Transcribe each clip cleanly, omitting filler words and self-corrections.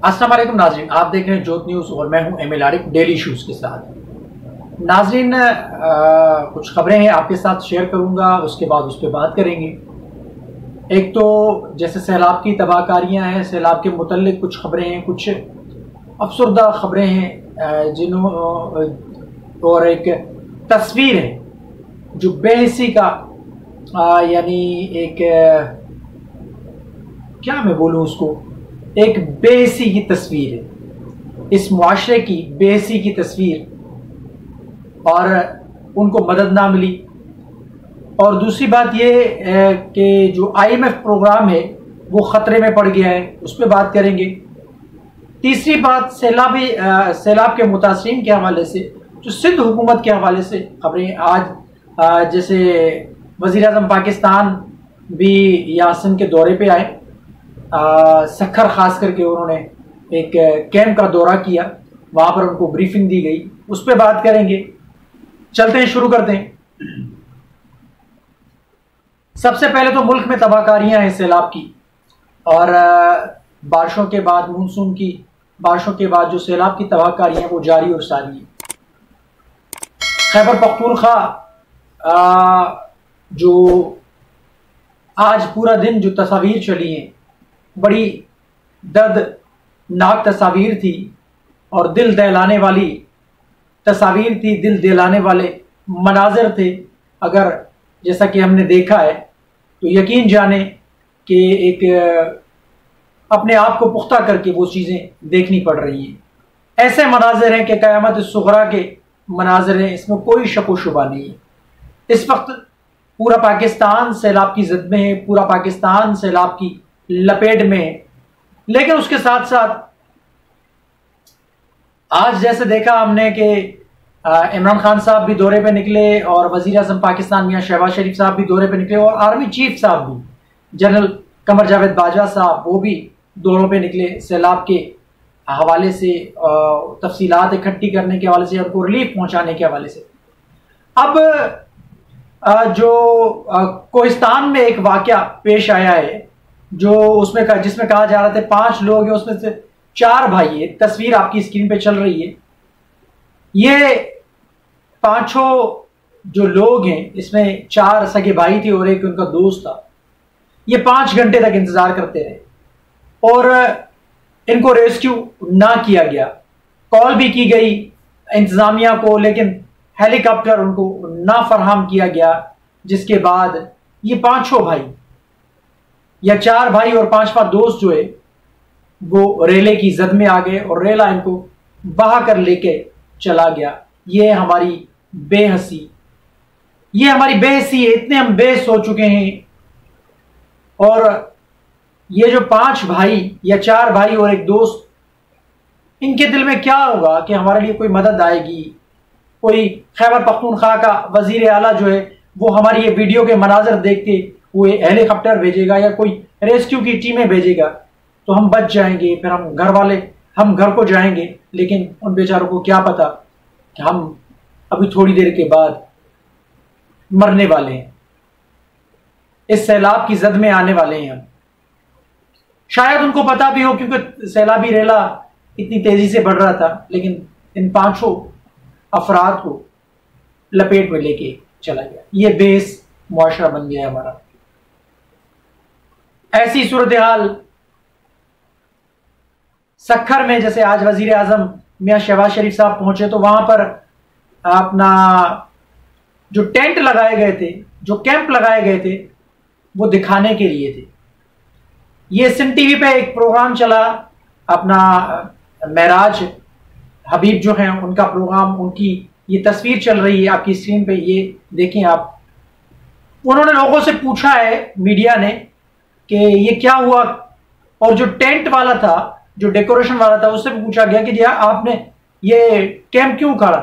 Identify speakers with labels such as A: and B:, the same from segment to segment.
A: अस्सलाम वालेकुम नाज़रीन, आप देख रहे हैं जोत न्यूज़ और मैं हूं एमिल आरिफ डेली इश्यूज़ के साथ। नाज़रीन, कुछ खबरें हैं आपके साथ शेयर करूंगा, उसके बाद उस पर बात करेंगे। एक तो जैसे सैलाब की तबाहकारियां हैं, सैलाब के मुतल्लिक कुछ खबरें हैं, कुछ अफसरदा खबरें हैं और एक तस्वीर है जो बेहिसी का यानी एक क्या मैं बोलूं उसको, एक बेहिसी की तस्वीर है, इस मुआशरे की बेहिसी की तस्वीर, और उनको मदद ना मिली। और दूसरी बात यह कि जो IMF प्रोग्राम है वो ख़तरे में पड़ गया है, उस पर बात करेंगे। तीसरी बात सैलाब के मुतासरीन के हवाले से, जो सिंध हुकूमत के हवाले से खबरें आज जैसे वज़ीर आज़म पाकिस्तान भी यहाँ सिंध के दौरे पे आए, सखर खास करके उन्होंने एक कैंप का दौरा किया, वहाँ पर उनको ब्रीफिंग दी गई, उस पर बात करेंगे। चलते हैं, शुरू करते हैं। सबसे पहले तो मुल्क में तबाहकारियां हैं सैलाब की, और बारिशों के बाद, मानसून की बारिशों के बाद जो सैलाब की तबाहकारियां हैं वो जारी और सारी है। खैबर पख्तूनख्वा जो आज पूरा दिन जो तस्वीर चली हैं, बड़ी दर्दनाक तस्वीर थी और दिल दहलाने वाली तस्वीर थी, दिल दहलाने वाले मनाजिर थे। अगर जैसा कि हमने देखा है तो यकीन जाने कि एक अपने आप को पुख्ता करके वो चीज़ें देखनी पड़ रही हैं। ऐसे मनाजिर हैं कि क़यामत सुग़रा के मनाजिर हैं, इसमें कोई शक व शुबा नहीं है। इस वक्त पूरा पाकिस्तान सैलाब की ज़द में है, पूरा पाकिस्तान सैलाब की लपेट में है। लेकिन उसके साथ साथ आज जैसे देखा हमने कि इमरान खान साहब भी दौरे पे निकले, और वज़ीर आज़म पाकिस्तान मियां शहबाज शरीफ साहब भी दौरे पे निकले, और आर्मी चीफ साहब भी, जनरल कमर जावेद बाजवा साहब, वो भी दौरों पे निकले सैलाब के हवाले से, तफसीलात इकट्ठी करने के हवाले से, उनको रिलीफ पहुंचाने के हवाले से। अब जो कोहिस्तान में एक वाक़या पेश आया है, जो उसमें जिसमें कहा जा रहा था 5 लोग हैं, उसमें से 4 भाई है। तस्वीर आपकी स्क्रीन पे चल रही है। ये 5 जो लोग हैं, इसमें 4 सगे भाई थे और एक उनका दोस्त था। ये 5 घंटे तक इंतजार करते रहे और इनको रेस्क्यू ना किया गया। कॉल भी की गई इंतजामिया को, लेकिन हेलीकॉप्टर उनको ना फराहम किया गया, जिसके बाद ये 5 भाई या 4 भाई और 5वां दोस्त जो है वो रेले की जद में आ गए और रेला इनको बहा कर लेके चला गया। ये हमारी बेहसी, ये हमारी बेहसी है। इतने हम बेहस हो चुके हैं। और ये जो 5 भाई या 4 भाई और एक दोस्त, इनके दिल में क्या होगा कि हमारे लिए कोई मदद आएगी, कोई खैबर पख्तूनख्वा का वजीर आला जो है वो हमारी ये वीडियो के मनाजर देखते हुए हेलीकॉप्टर भेजेगा या कोई रेस्क्यू की टीमें भेजेगा तो हम बच जाएंगे, फिर हम घर को जाएंगे। लेकिन उन बेचारों को क्या पता कि हम अभी थोड़ी देर के बाद मरने वाले हैं, इस सैलाब की जद में आने वाले हैं हम। शायद उनको पता भी हो, क्योंकि सैलाबी रेला इतनी तेजी से बढ़ रहा था, लेकिन इन 5 अफराद को लपेट में लेके चला गया। ये बेस मुआशरा बन गया हमारा। ऐसी सूरत हाल सखर में, जैसे आज वजीर आजम मियां शहबाज शरीफ साहब पहुंचे तो वहां पर अपना जो टेंट लगाए गए थे, जो कैंप लगाए गए थे, वो दिखाने के लिए थे। ये सिंध टीवी पे एक प्रोग्राम चला, अपना महराज हबीब जो हैं उनका प्रोग्राम, उनकी ये तस्वीर चल रही है आपकी स्क्रीन पे, ये देखें आप। उन्होंने लोगों से पूछा है, मीडिया ने, कि ये क्या हुआ, और जो टेंट वाला था, जो डेकोरेशन वाला था, उससे पूछा गया कि जी आपने ये कैंप क्यों करा।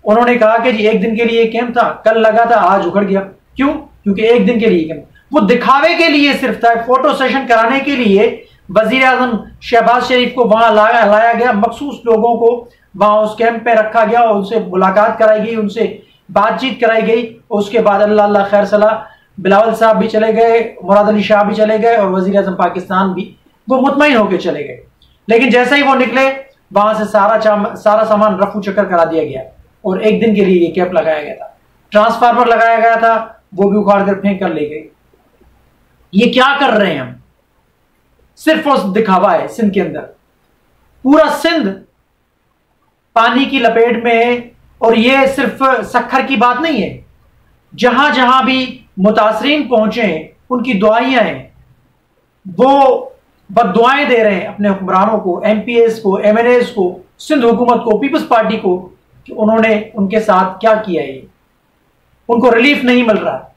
A: उन्होंने कहा कि जी 1 दिन के लिए कैंप था, कल लगा था, आज उखड़ गया। क्यों? क्योंकि 1 दिन के लिए कैंप, वो दिखावे के लिए सिर्फ था, फोटो सेशन कराने के लिए वजीर आजम शहबाज शरीफ को वहां लाया गया, मखसूस लोगों को वहां उस कैंप पे रखा गया और उनसे मुलाकात कराई गई, उनसे बातचीत कराई गई। और उसके बाद अल्लाह अल्लाह खैर सलाह, बिलावल साहब भी चले गए, मुराद अली शाह भी चले गए, और वजीर आजम पाकिस्तान भी वो मुतमईन होकर चले गए। लेकिन जैसे ही वो निकले वहां से सारा सामान रफू चक्कर करा दिया गया और एक दिन के लिए ये कैंप लगाया गया था। ट्रांसफार्मर लगाया गया था, वो भी उखाड़ कर फेंक कर ले गए। ये क्या कर रहे हैं हम? सिर्फ उस दिखावा है। सिंध के अंदर पूरा सिंध पानी की लपेट में है, और ये सिर्फ सक्खर की बात नहीं है। जहां जहां भी मुतासरीन पहुंचे हैं उनकी दुआएं हैं, वो बद्दुआएं दे रहे हैं अपने हुक्मरानों को, एमपीएस को, एमएनएस को, सिंध हुकूमत को, पीपल्स पार्टी को, कि उन्होंने उनके साथ क्या किया है। उनको रिलीफ नहीं मिल रहा।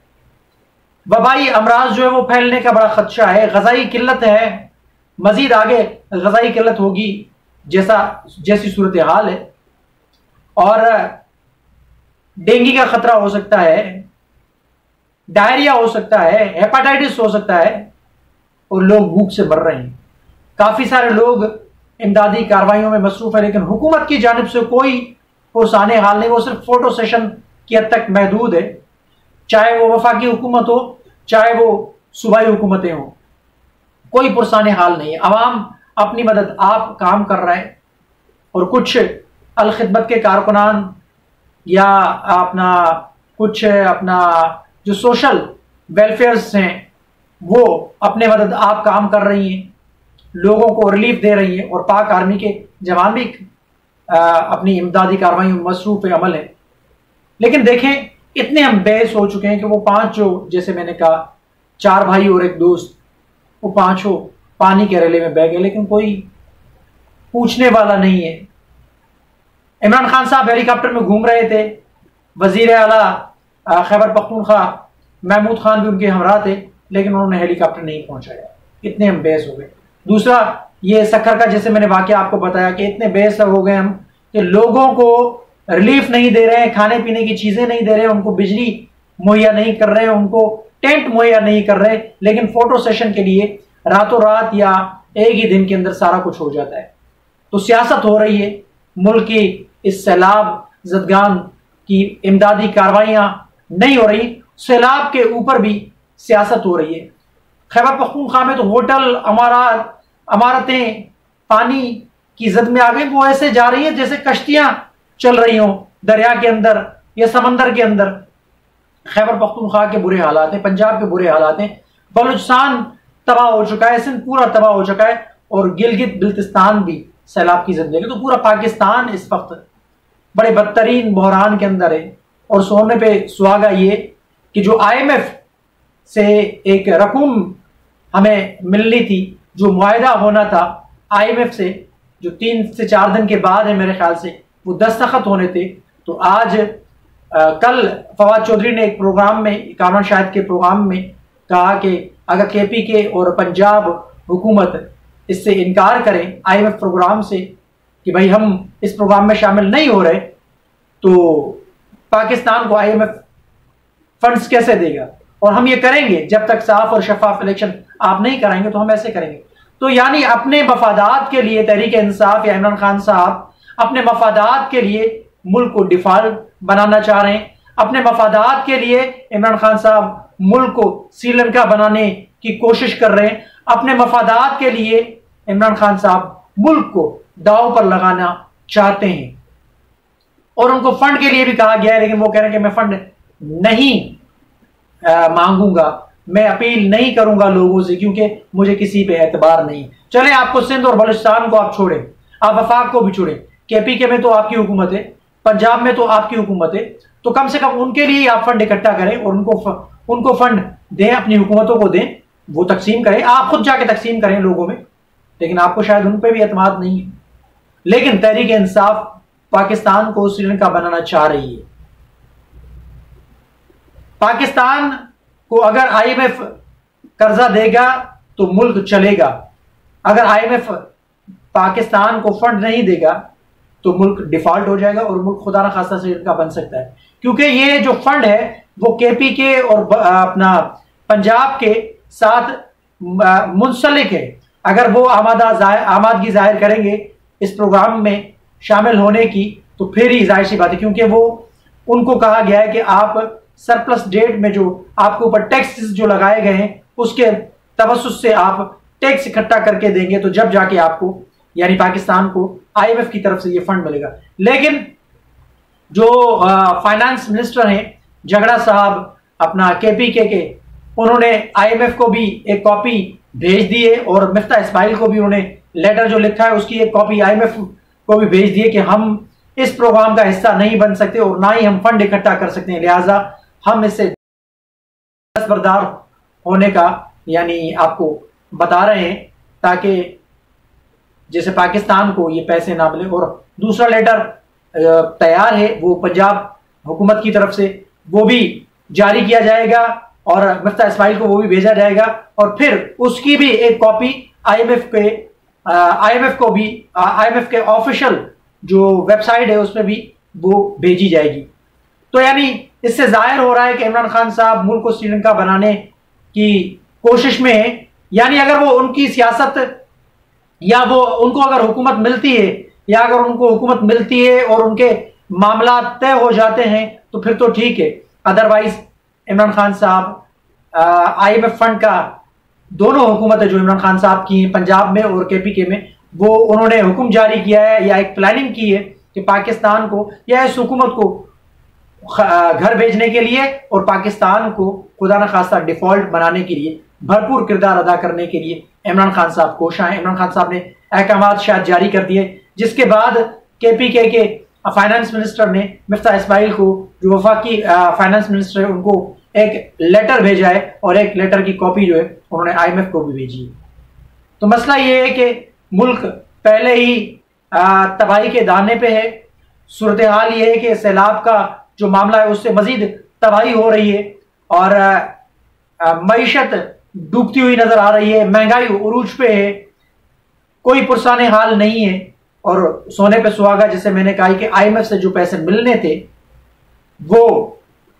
A: वबाई अमराज जो है वो फैलने का बड़ा खदशा है। गजाई किल्लत है, मजीद आगे गजाई किल्लत होगी जैसी सूरत हाल है, और डेंगू का खतरा हो सकता है, डायरिया हो सकता है, हेपेटाइटिस हो सकता है, और लोग भूख से मर रहे हैं। काफी सारे लोग इमदादी कार्रवाइयों में मसरूफ है, लेकिन हुकूमत की जानिब से कोई पुरसाने हाल नहीं। वो सिर्फ फोटो सेशन की हद तक महदूद है, चाहे वो वफाकी हुकूमत हो, चाहे वो सूबाई हुकूमतें हो, कोई पुरसाने हाल नहीं है। अवाम अपनी मदद आप काम कर रहा है, और कुछ अलखिदमत के कारकुनान या अपना जो सोशल वेलफेयर्स हैं वो अपने मदद आप काम कर रही हैं, लोगों को रिलीफ दे रही हैं, और पाक आर्मी के जवान भी अपनी इमदादी कार्रवाई में मसरूफ अमल है। लेकिन देखें, इतने हम बेहस हो चुके हैं कि वो 5 जो, जैसे मैंने कहा, 4 भाई और एक दोस्त, वो 5 पानी के रेले में बह गए, लेकिन कोई पूछने वाला नहीं है। इमरान खान साहब हेलीकॉप्टर में घूम रहे थे, वजीर आला खैबर पख्तूनख्वा महमूद खान भी उनके हमरा थे, लेकिन उन्होंने हेलीकॉप्टर नहीं पहुंचाया। इतने हम बेहस हो गए। दूसरा, ये सक्खर का जैसे मैंने वाकया आपको बताया कि इतने बेहस हो गए हम कि लोगों को रिलीफ नहीं दे रहे हैं, खाने पीने की चीजें नहीं दे रहे हैं, उनको बिजली मुहैया नहीं कर रहे हैं, उनको टेंट मुहैया नहीं कर रहे, लेकिन फोटो सेशन के लिए रातों रात या एक ही दिन के अंदर सारा कुछ हो जाता है। तो सियासत हो रही है, मुल्क की इस सैलाब जदगान की इमदादी कार्रवाइयां नहीं हो रही, सैलाब के ऊपर भी सियासत हो रही है। खैबर पख्तूनख्वा में तो होटल इमारतें पानी की जद में आ गई, वो ऐसे जा रही है जैसे कश्तियां चल रही हों दरिया के अंदर या समंदर के अंदर। खैबर पख्तूनख्वा के बुरे हालात हैं, पंजाब के बुरे हालात हैं, बलूचिस्तान तबाह हो चुका है, सिंध पूरा तबाह हो चुका है, और गिलगित बिल्तिस्तान भी सैलाब की जद में। तो पूरा पाकिस्तान इस वक्त बड़े बदतरीन बहरान के अंदर है। और सोने पे सुहागा ये कि जो IMF से एक रकम हमें मिलनी थी, जो मुआहदा होना था IMF से, जो 3 से 4 दिन के बाद है मेरे ख्याल से, वो दस्तखत होने थे। तो आज कल फवाद चौधरी ने एक प्रोग्राम में, कामरान शाहिद के प्रोग्राम में कहा कि अगर KPK और पंजाब हुकूमत इससे इनकार करें IMF प्रोग्राम से कि भाई हम इस प्रोग्राम में शामिल नहीं हो रहे, तो पाकिस्तान को IMF फंड्स कैसे देगा। और हम ये करेंगे जब तक साफ और शफाफ इलेक्शन आप नहीं कराएंगे, तो हम ऐसे करेंगे। तो यानी अपने मफादात के लिए तहरीक इंसाफ या इमरान खान साहब अपने मफादात के लिए मुल्क को डिफॉल्ट बनाना चाह रहे हैं। अपने मफादात के लिए इमरान खान साहब मुल्क को श्रीलंका बनाने की कोशिश कर रहे हैं। अपने मफादात के लिए इमरान खान साहब मुल्क को दांव पर लगाना चाहते हैं। और उनको फंड के लिए भी कहा गया है, लेकिन वो कह रहे हैं कि मैं फंड नहीं मांगूंगा, मैं अपील नहीं करूंगा लोगों से, क्योंकि मुझे किसी पे एतबार नहीं। चले, आपको सिंध और बलूचिस्तान को आप छोड़ें, आप वफाक को भी छोड़ें, KPK में तो आपकी हुकूमत है, पंजाब में तो आपकी हुकूमत है, तो कम से कम उनके लिए आप फंड इकट्ठा करें और उनको फंड दें, अपनी हुकूमतों को दें, वो तकसीम करें। आप खुद जाके तकसीम करें लोगों में, लेकिन आपको शायद उन पर भी एतमाद नहीं है। लेकिन तहरीक इंसाफ पाकिस्तान को श्रीलंका बनाना चाह रही है। पाकिस्तान को अगर IMF कर्जा देगा तो मुल्क चलेगा, अगर IMF पाकिस्तान को फंड नहीं देगा तो मुल्क डिफॉल्ट हो जाएगा और मुल्क खुदा न खास्ता श्रीलंका बन सकता है। क्योंकि ये जो फंड है वो KPK और अपना पंजाब के साथ मुंसलिक है। अगर वो आमादगी जाहिर करेंगे इस प्रोग्राम में शामिल होने की, तो फिर ही जाहिर सी बात है, क्योंकि वो उनको कहा गया है कि आप सरप्लस डेट में जो आपके ऊपर टैक्स जो लगाए गए हैं उसके तवस्सुस से आप टैक्स इकट्ठा करके देंगे, तो जब जाके आपको यानी पाकिस्तान को IMF की तरफ से ये फंड मिलेगा। लेकिन जो फाइनेंस मिनिस्टर हैं झगड़ा साहब अपना KPK के, उन्होंने IMF को भी एक कॉपी भेज दी है और मिफ्ता इस्माइल को भी उन्होंने लेटर जो लिखा है उसकी एक कॉपी IMF को भी भेज दी है कि हम इस प्रोग्राम का हिस्सा नहीं बन सकते और ना ही हम फंड इकट्ठा कर सकते हैं, लिहाजा हम इससे दस्तबरदार होने का यानी आपको बता रहे हैं ताकि जैसे पाकिस्तान को ये पैसे ना मिले। और दूसरा लेटर तैयार है, वो पंजाब हुकूमत की तरफ से वो भी जारी किया जाएगा और मिफ्ता इस्माइल को वो भी भेजा जाएगा और फिर उसकी भी एक कॉपी IMF के ऑफिशियल जो वेबसाइट है उसमें भी वो भेजी जाएगी। तो यानी इससे जाहिर हो रहा है कि इमरान खान साहब मुल्क को श्रीलंका बनाने की कोशिश में है। यानी अगर वो उनकी सियासत या वो उनको अगर हुकूमत मिलती है या अगर उनको हुकूमत मिलती है और उनके मामला तय हो जाते हैं तो फिर तो ठीक है, अदरवाइज इमरान खान साहब IMF फंड का दोनों हुकूमतें जो इमरान खान साहब की पंजाब में और KPK में, वो उन्होंने हुक्म जारी किया है या एक प्लानिंग की है कि पाकिस्तान को या इस हुकूमत को घर भेजने के लिए और पाकिस्तान को खुदा न खास्ता डिफॉल्ट बनाने के लिए भरपूर किरदार अदा करने के लिए इमरान खान साहब कोशां हैं। इमरान खान साहब ने अहकाम शायद जारी कर दिए, जिसके बाद KPK के फाइनेंस मिनिस्टर ने मिफ्ता इस्माइल को जो वफाकी फाइनेंस मिनिस्टर है उनको एक लेटर भेजा है और एक लेटर की कॉपी जो है उन्होंने IMF को भी भेजी है। तो मसला ये है कि मुल्क पहले ही तबाही के दाने पे है। सूरत हाल ये है कि सैलाब का जो मामला है उससे मजीद तबाही हो रही है और मईशत डूबती हुई नजर आ रही है, महंगाई उरूज पे है, कोई पुरसाने हाल नहीं है। और सोने पे सुहागा जैसे मैंने कहा कि IMF से जो पैसे मिलने थे वो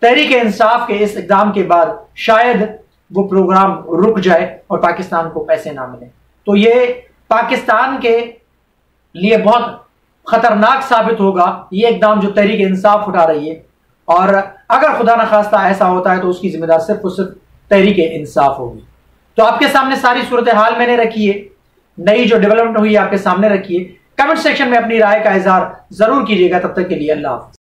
A: तहरीक इंसाफ के इस इक़दाम के बाद शायद वो प्रोग्राम रुक जाए और पाकिस्तान को पैसे ना मिले। तो ये पाकिस्तान के लिए बहुत खतरनाक साबित होगा ये इक़दाम जो तहरीक इंसाफ उठा रही है। और अगर खुदा न खास्ता ऐसा होता है तो उसकी जिम्मेदार सिर्फ और सिर्फ तहरीक इंसाफ होगी। तो आपके सामने सारी सूरत हाल मैंने रखी है, नई जो डेवलपमेंट हुई आपके सामने रखी है। कमेंट सेक्शन में अपनी राय का इजहार जरूर कीजिएगा। तब तक के लिए अल्लाह हाफ़िज़।